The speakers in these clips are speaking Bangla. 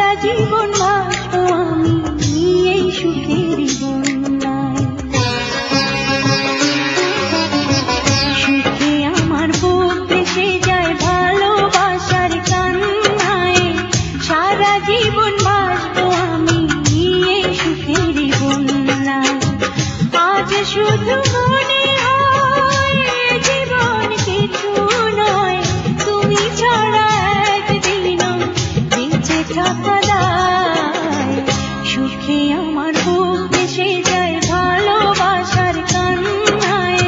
সারা জীবন বাঁচবো আমি এই সুখের বন্যায়। সুখে আমার বুক ভেসে যায় ভালোবাসার কান্নায়, সারা জীবন বাঁচবো আমি এই সুখের বন্যায়। আজ শুধু মনে হয় জীবন কিছু নয়, তুমি ছাড়া একদিনও বেঁচে থাকা দায়। সুখে আমার বুক ভেসে যায় ভালোবাসার কান্নায়,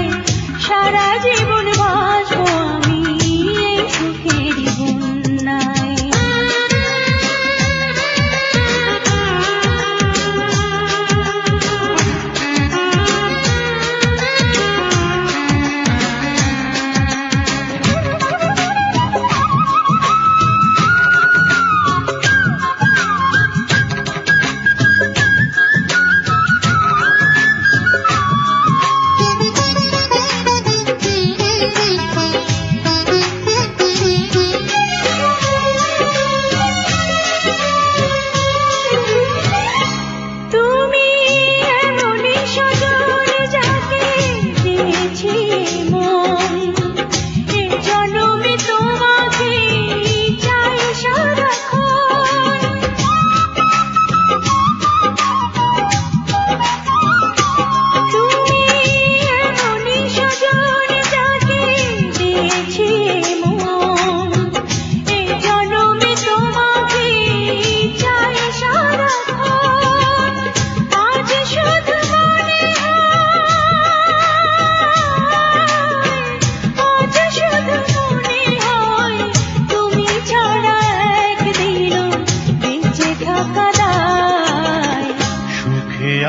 সারা জীবন বাঁচবো আমি এই সুখের বন্যায়।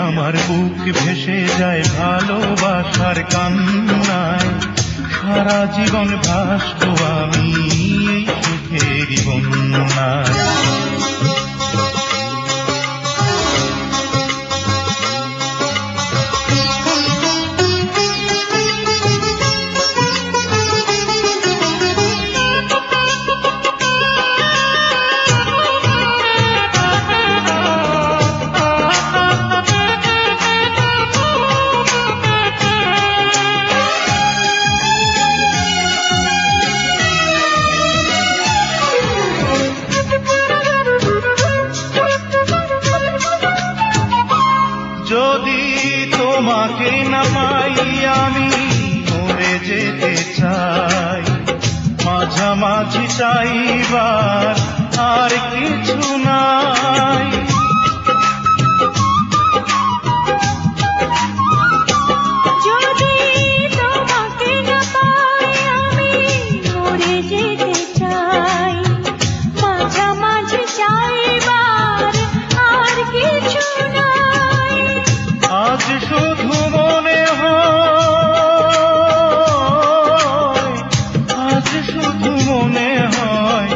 আমার বুক ভেসে যায় ভালোবাসার কান্নায়, সারা জীবন ভাসবো আমি এই সুখের বন্যায়। যদি তোমাকে না পাই আমি মরে যেতে চাই, মাঝামাঝি চাইবার আর কিছু নাই। যদি তোমাকে না পাই আমি মরে যেতে চাই, মাঝামাঝি চাইবার আর কিছু নাই। আজ শুধু মনে হয়, আজ শুধু মনে হয়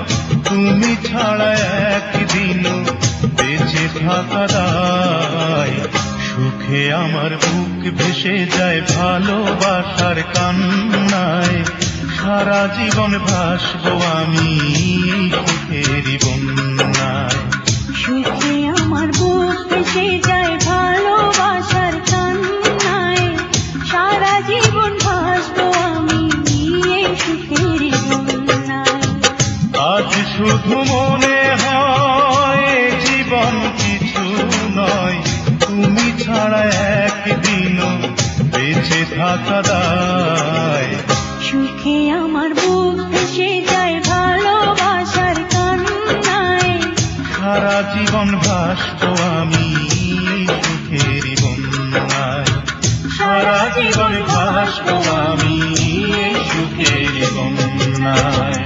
তুমি ছাড়া একদিনও বেঁচে থাকা দায়। সুখে আমার বুক ভেসে যায় ভালোবাসার কান্নায়, সারা জীবন ভাসবো আমি সুখের বন্যায়। সুখে আমার বুক ভেসে যায় ভালোবাসার কান্নায়, সারা জীবন ভাসবো আমি এই সুখের বন্যায়। আজ শুধু মনে হয় জীবন কিছু নয়, তুমি ছাড়া একদিনও বেঁচে থাকা দায়। সুখে আমার বুক ভেসে যায় ভালোবাসার কান্নায়, সারা জীবন ভাসবো আমি সুখের বন্যায়। সারা জীবন ভাসবো আমি সুখের বন্যায়।